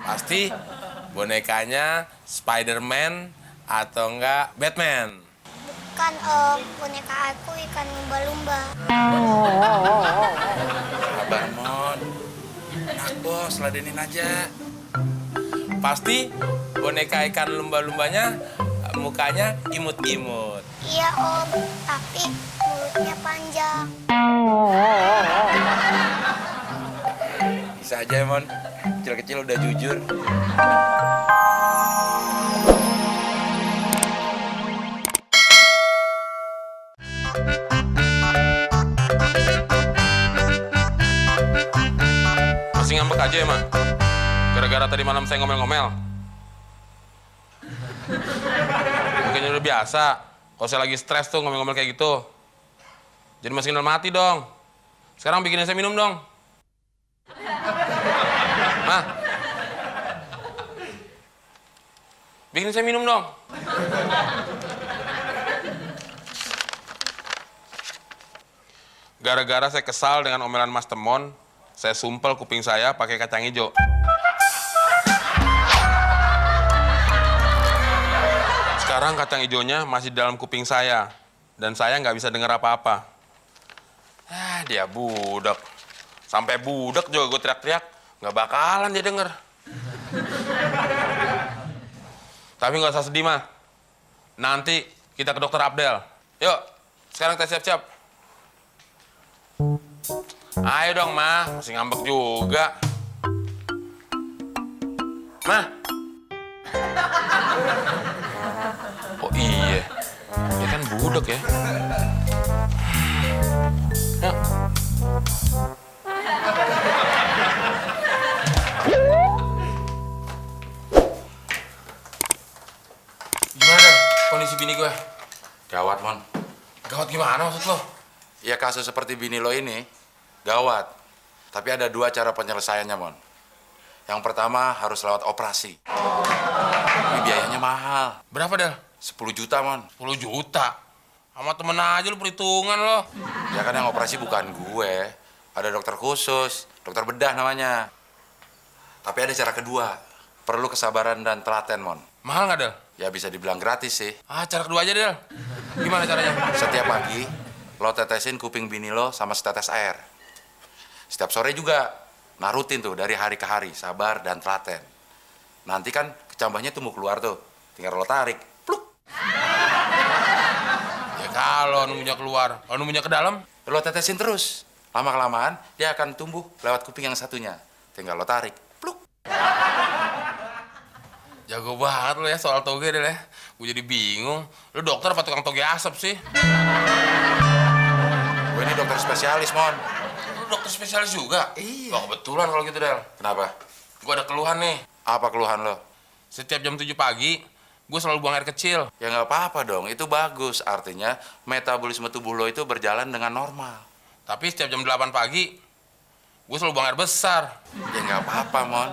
Pasti bonekanya Spider-Man atau enggak Batman. Bukan Om, boneka aku ikan lumba-lumba. Sabar, Mon. Enak, Bos. Ladenin aja. Pasti boneka ikan lumba-lumbanya mukanya imut-imut. Iya Om, tapi mulutnya panjang. Bisa aja, Mon. Kecil-kecil udah jujur. Masih ngambek aja ya, Mak? Gara-gara tadi malam saya ngomel-ngomel. Mungkin udah biasa. Kalau saya lagi stres tuh ngomel-ngomel kayak gitu. Jadi masukin dalam hati dong. Sekarang bikinin saya minum dong. Mah. Bikinin saya minum dong. Gara-gara saya kesal dengan omelan Mas Temon, saya sumpel kuping saya pakai kacang hijau. Sekarang kacang hijaunya masih di dalam kuping saya, dan saya nggak bisa dengar apa-apa. Dia budak. Sampai budak juga gue teriak-teriak, nggak bakalan dia denger. Tapi nggak usah sedih, Mah. Nanti kita ke dokter Abdel. Yuk, sekarang kita siap-siap. Ayo dong, Mah. Masih ngambek juga. Mah. Oh iya. Dia kan budak ya. Yuk. Gimana kondisi bini gue? Gawat, Mon. Gawat gimana maksud lo? Ya kasus seperti bini lo ini, gawat. Tapi ada dua cara penyelesaiannya, Mon. Yang pertama harus lewat operasi. Tapi biayanya mahal. Berapa, Del? 10 juta, Mon. 10 juta? Sama temen aja lu perhitungan lo. Ya kan yang operasi bukan gue. Ada dokter khusus, dokter bedah namanya. Tapi ada cara kedua. Perlu kesabaran dan telaten, Mon. Mahal nggak, Del? Ya bisa dibilang gratis sih. Cara kedua aja, Del. Gimana caranya? Setiap pagi, lo tetesin kuping bini lo sama setetes air. Setiap sore juga. Nah rutin tuh dari hari ke hari, sabar dan telaten. Nanti kan kecambahnya tuh mau keluar tuh. Tinggal lo tarik. Pluk. Ya kalau nunggunya keluar, kalau nunggunya ke dalam, Lo tetesin terus. Lama-kelamaan dia akan tumbuh lewat kuping yang satunya. Tinggal lo tarik. Pluk. jago banget lo ya soal toge, Del ya. Gue jadi bingung. Lo dokter apa tukang toge asap sih? Gue ini dokter spesialis, Mon. Lo dokter spesialis juga? Iya. Wah, kebetulan kalau gitu, Del. Kenapa? Gue ada keluhan nih. Apa keluhan lo? Setiap jam 7 pagi, gue selalu buang air kecil. Ya nggak apa-apa dong, itu bagus. Artinya metabolisme tubuh lo itu berjalan dengan normal. Tapi setiap jam 8 pagi, gue selalu buang air besar. Ya nggak apa-apa, Mon.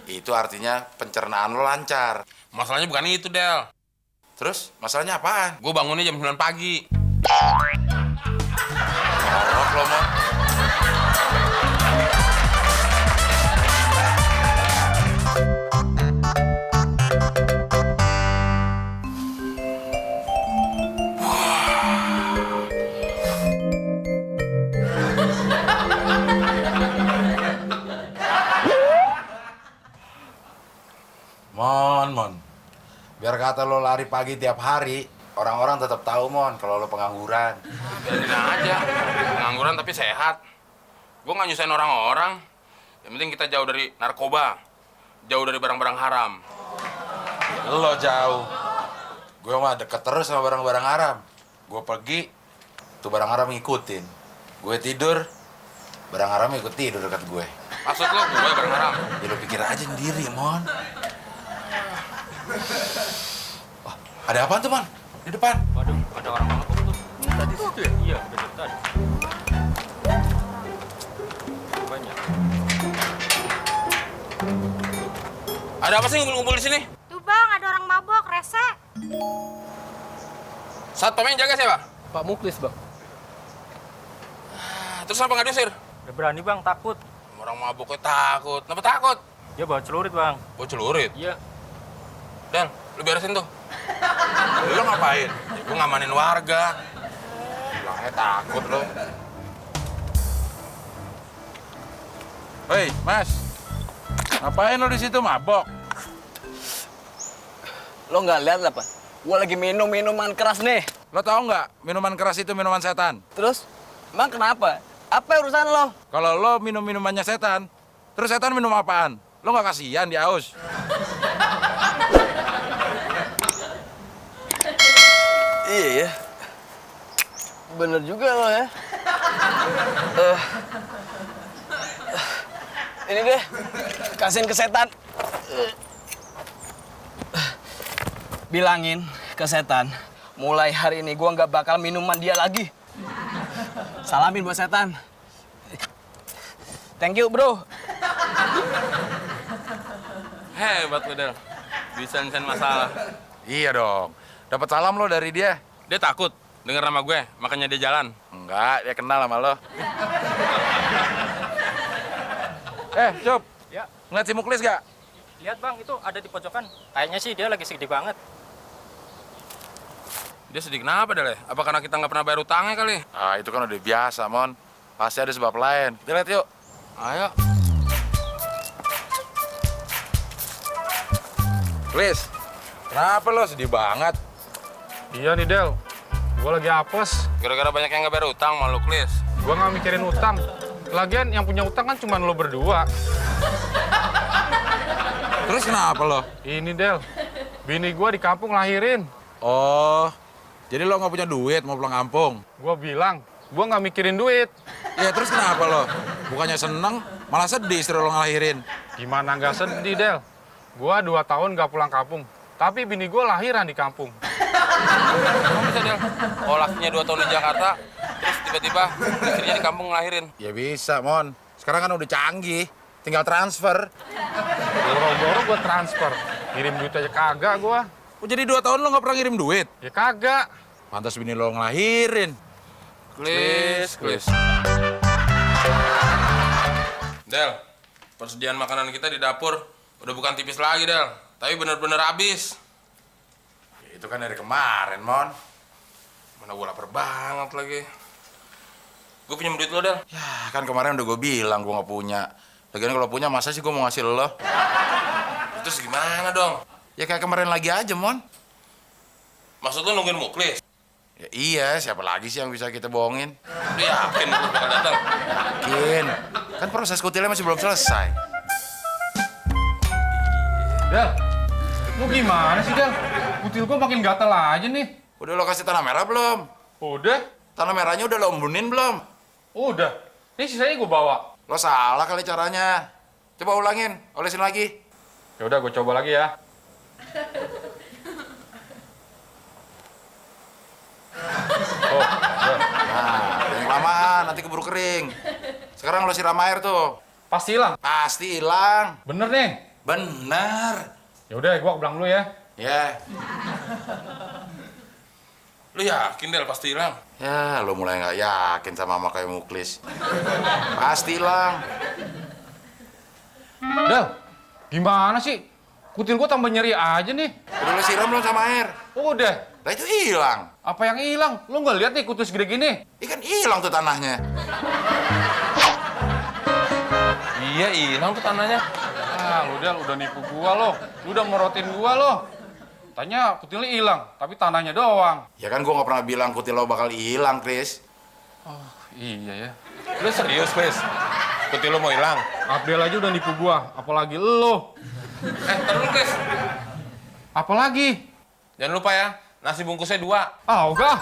Itu artinya pencernaan lo lancar. Masalahnya bukan itu, Del. Terus masalahnya apaan? Gue bangunnya jam 9 pagi. Ngorok lo, Mon. Mon. Biar kata lo lari pagi tiap hari, orang-orang tetap tahu, Mon, kalau lo pengangguran. Biarin aja. Pengangguran tapi sehat. Gue nggak nyusahin orang-orang. Yang penting kita jauh dari narkoba. Jauh dari barang-barang haram. Lo jauh. Gue mah deket terus sama barang-barang haram. Gue pergi, tuh barang haram ngikutin. Gue tidur, barang haram ikut tidur dekat gue. Maksud lo gue barang haram? Ya lo pikir aja sendiri, Mon. Wah, ada apaan tuh, Mon? Di depan. Waduh, ada orang mabuk tuh. Tadi situ ya? Iya, betul tadi. Banyak. Ada apa sih ngumpul-ngumpul di sini? Tuh Bang, ada orang mabok, rese. Satpam yang jaga siapa? Pak Muklis, Bang. Terus kenapa nggak diusir? Udah berani, Bang, takut. Orang mabuknya takut. Kenapa takut? Dia bawa celurit, Bang. Bawa celurit. Iya. Del, lu beresin tuh. Lu ngapain? Ya, gua ngamanin warga. Bilangnya takut lo. Hei, Mas. Ngapain lo di situ mabok? Lo nggak lihat apa? Gua lagi minum minuman keras nih. Lo tahu nggak, minuman keras itu minuman setan. Terus, emang kenapa? Apa urusan lo? Kalau lo minum minumannya setan, terus setan minum apaan? Lo nggak kasihan dia haus? Iya ya. Bener juga lo ya. Ini deh, kasihin ke setan. Bilangin ke setan, mulai hari ini gua nggak bakal minuman dia lagi. Salamin buat setan. Thank you, bro. Hebat lu, Del. Bisa nyelesain masalah. Iya dong. Dapat salam lo dari dia. Dia takut denger nama gue, makanya dia jalan. Enggak, dia kenal sama lo. Cop. Ya. Ngeliat si Muklis gak? Lihat, Bang, itu ada di pojokan. Kayaknya sih dia lagi sedih banget. Dia sedih kenapa, Del? Apa karena kita nggak pernah bayar utangnya kali? Ah, itu kan udah biasa, Mon. Pasti ada sebab lain. Kita lihat yuk. Ayo. Klis, kenapa lo sedih banget? Iya nih Del, gue lagi apes. Gara-gara banyak yang nggak bayar utang, malu Klis. Gue nggak mikirin utang. Lagian yang punya utang kan cuma lo berdua. Terus kenapa lo? Ini Del, bini gue di kampung lahirin. Oh, jadi lo nggak punya duit mau pulang kampung? Gue bilang, gue nggak mikirin duit. Ya terus kenapa lo? Bukannya seneng, malah sedih istri lo ngelahirin. Gimana nggak sedih Del? Gue 2 tahun nggak pulang kampung. Tapi bini gue lahiran di kampung. Kamu bisa, Del? Oh, lakinya 2 tahun di Jakarta, terus tiba-tiba istrinya di kampung ngelahirin. Ya bisa, Mon. Sekarang kan udah canggih, tinggal transfer. Boro-boro gue transfer. Kirim duit aja kagak gue. Oh, jadi 2 tahun lo nggak pernah ngirim duit? Ya kagak. Pantas bini lo ngelahirin. Klis. Del, persediaan makanan kita di dapur udah bukan tipis lagi, Del. Tapi bener-bener habis. Ya, itu kan dari kemarin, Mon. Mana gue lapar banget lagi. Gue pinjam duit lo, Del. Ya, kan kemarin udah gue bilang gue nggak punya. Lagian kalau punya, masa sih gue mau ngasih lo? Terus gimana dong? Ya kayak kemarin lagi aja, Mon. Maksud lo nungguin Muklis? Ya, iya, siapa lagi sih yang bisa kita bohongin? Lu yakin Muklis bakal datang? Yakin. Kan proses kutilnya masih belum selesai. Del, lu gimana sih Del? Kutil gue makin gatal aja nih. Udah lo kasih tanah merah belum? Udah, Tanah merahnya udah lo embunin belum? udah. Ini sisanya gue bawa. Lo salah kali caranya. Coba ulangin, olesin lagi. Ya udah, gue coba lagi ya. Oh, udah. Nah, jangan kelamaan, nanti keburu kering. Sekarang lo siram air tuh. Pasti hilang. Pasti hilang. Bener nih. Bener. Ya udah, gue ke belakang dulu ya. Ya. Lu yakin, Del, pasti hilang? Ya, lo mulai nggak yakin sama mama kayak Muklis. Pasti hilang. Del, gimana sih? Kutil gue tambah nyeri aja nih. Udah lo siram belum sama air? Udah. Lah itu hilang. Apa yang hilang? Lo nggak lihat nih kutil segede gini? Ikan hilang tuh tanahnya. Iya, hilang tuh tanahnya. Ah, lu Del, udah nipu gua lo. Lu udah morotin gua lo. Tanya kutilnya hilang, tapi tanahnya doang. Ya kan gua nggak pernah bilang kutil lo bakal hilang, Chris. Iya ya. Lu serius, Klis? Kutil lu mau hilang? Abdel aja udah nipu gua, apalagi lo. Ntar dulu, Klis. Apalagi? Jangan lupa ya, nasi bungkusnya 2. Ah, enggak.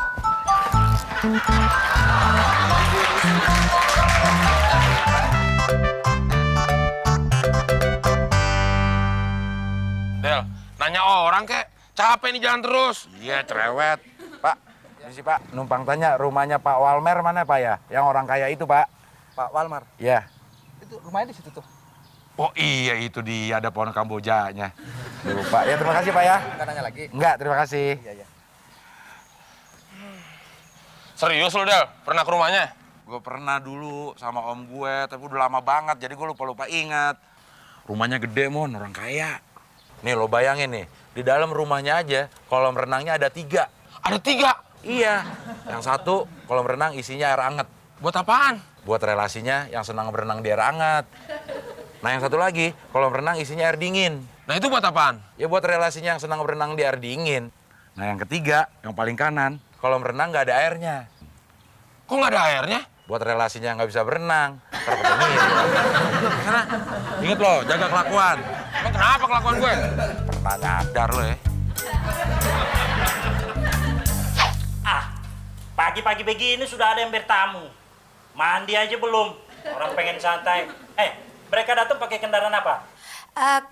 Del, nanya orang kek. Capek nih jalan terus. Iya, cerewet. Pak, ini sih Pak, numpang tanya rumahnya Pak Walmer mana Pak ya? Yang orang kaya itu Pak. Pak Walmar, Iya. itu rumahnya di situ tuh. Oh iya, itu dia, ada pohon kambojanya. Lupa. Ya, terima kasih Pak ya. Nggak nanya lagi. Enggak, terima kasih. Iya. Serius lu, Del? Pernah ke rumahnya? Gue pernah dulu sama om gue, tapi udah lama banget, jadi gue lupa-lupa ingat. Rumahnya gede, Mon, orang kaya. Nih, lo bayangin nih, di dalam rumahnya aja kolam renangnya ada 3. Ada 3. Iya, yang satu kolam renang isinya air anget. Buat apaan? Buat relasinya yang senang berenang di air hangat. Nah, yang satu lagi, kolam renang isinya air dingin. Nah itu buat apaan? Ya buat relasinya yang senang berenang di air dingin. Nah, yang ketiga, yang paling kanan, kolam renang nggak ada airnya. Kok nggak ada airnya? Buat relasinya yang nggak bisa berenang. Ntar kepengen. Karena Ingat loh, jaga kelakuan. emang kenapa kelakuan gue? Pernah nyadar lo ya. Pagi-pagi begini sudah ada yang bertamu. Mandi aja belum. Orang pengen santai. Mereka datang pakai kendaraan apa?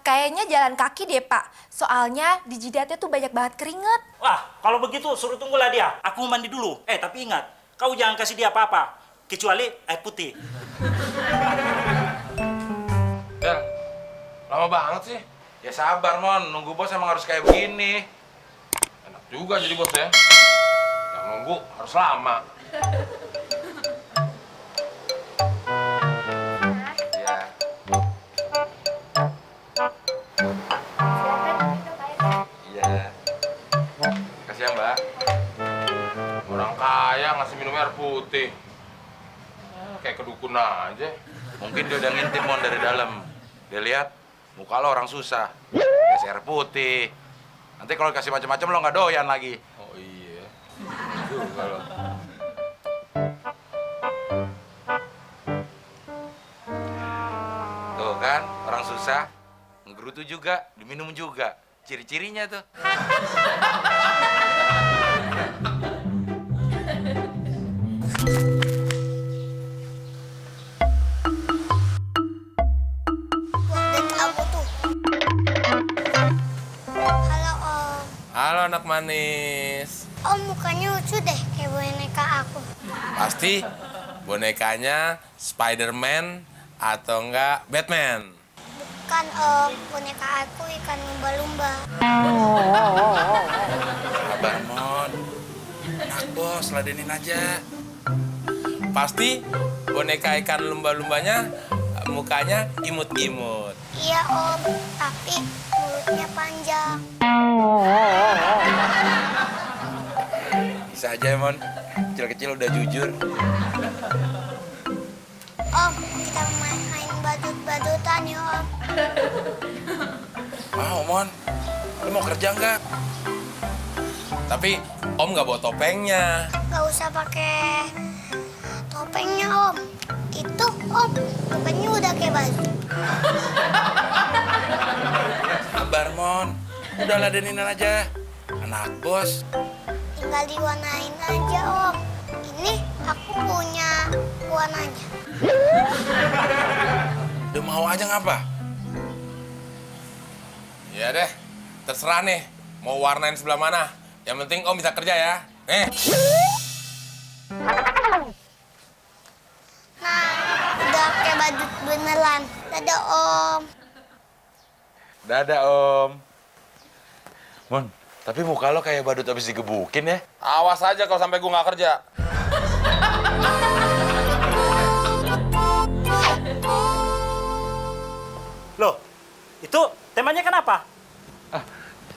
Kayaknya jalan kaki deh, Pak. Soalnya di jidatnya tuh banyak banget keringet. Wah, kalau begitu suruh tunggulah dia. Aku mau mandi dulu. Tapi ingat, kau jangan kasih dia apa-apa. Kecuali air putih. Del, lama banget sih. Ya sabar, Mon. Nunggu bos emang harus kayak begini. Enak juga jadi bos ya. Yang nunggu harus lama. Ya. Iya. Kasih ya, Mbak. Orang kaya ngasih minum air putih. Kayak kedukun aja. Mungkin dia udah ngintip, Mon, dari dalam. Dia lihat muka lo orang susah. Kasih air putih. Nanti kalau kasih macam-macam lo nggak doyan lagi. Oh iya. Juga lo. Tuh kan, orang susah. Ngegerutu juga, diminum juga. Ciri-cirinya tuh. Buat aku tuh. Halo Om. Halo anak manis. Om mukanya lucu deh kayak boneka aku. Pasti bonekanya Spider-Man atau enggak Batman. Bukan Om, boneka aku ikan lumba-lumba. Sabar, Mon. Enak, bos. Ladenin aja. Pasti boneka ikan lumba-lumbanya mukanya imut-imut. Iya Om, tapi mulutnya panjang. Bisa aja, Mon. Kecil-kecil udah jujur. Om, kita main badut-badutan ya Om. Mau, Mon. Lu mau kerja nggak? Tapi Om nggak bawa topengnya. Gak usah pakai topengnya Om. Itu Om, mukanya udah kayak badut. Sabar, Mon. Udah ladenin aja. Anak bos. Tinggal diwarnain aja Om. Ini aku punya warnanya. Udah mau aja ngapa? Ya deh, terserah nih. Mau warnain sebelah mana? Yang penting Om bisa kerja ya. Nah, udah kayak badut beneran. Dadah Om. Dadah, Om. Mon, tapi muka lo kayak badut habis digebukin ya? Awas aja kalau sampai gue nggak kerja. Loh, itu temanya kenapa?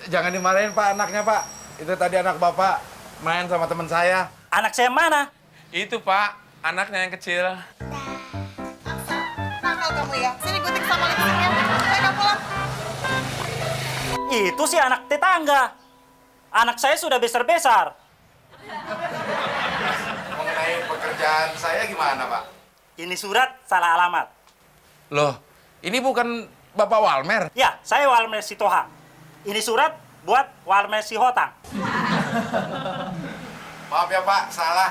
Jangan dimarahin Pak anaknya Pak. Itu tadi anak Bapak main sama teman saya. Anak saya mana? Itu Pak, anaknya yang kecil. Nakal kamu ya. Sini gunting sama lipstiknya. Saya pulang. Itu sih anak tetangga. Anak saya sudah besar-besar. Mengenai pekerjaan saya gimana, Pak? Ini surat salah alamat. Loh, ini bukan Bapak Walmer. Ya, saya Walmer Sitohang. Ini surat buat Walmer Sihotang. Maaf ya, Pak. Salah.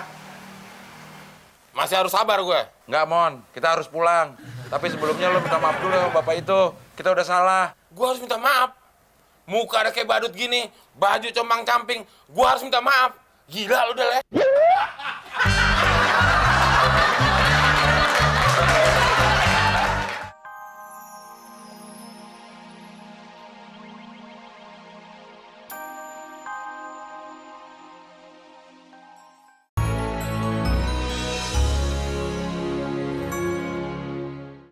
Masih harus sabar gue. Nggak, Mon. Kita harus pulang. Tapi sebelumnya lo minta maaf dulu sama Bapak itu. Kita udah salah. Gue harus minta maaf. Muka ada kayak badut gini, baju compang-camping. Gue harus minta maaf. Gila lu, Del ya.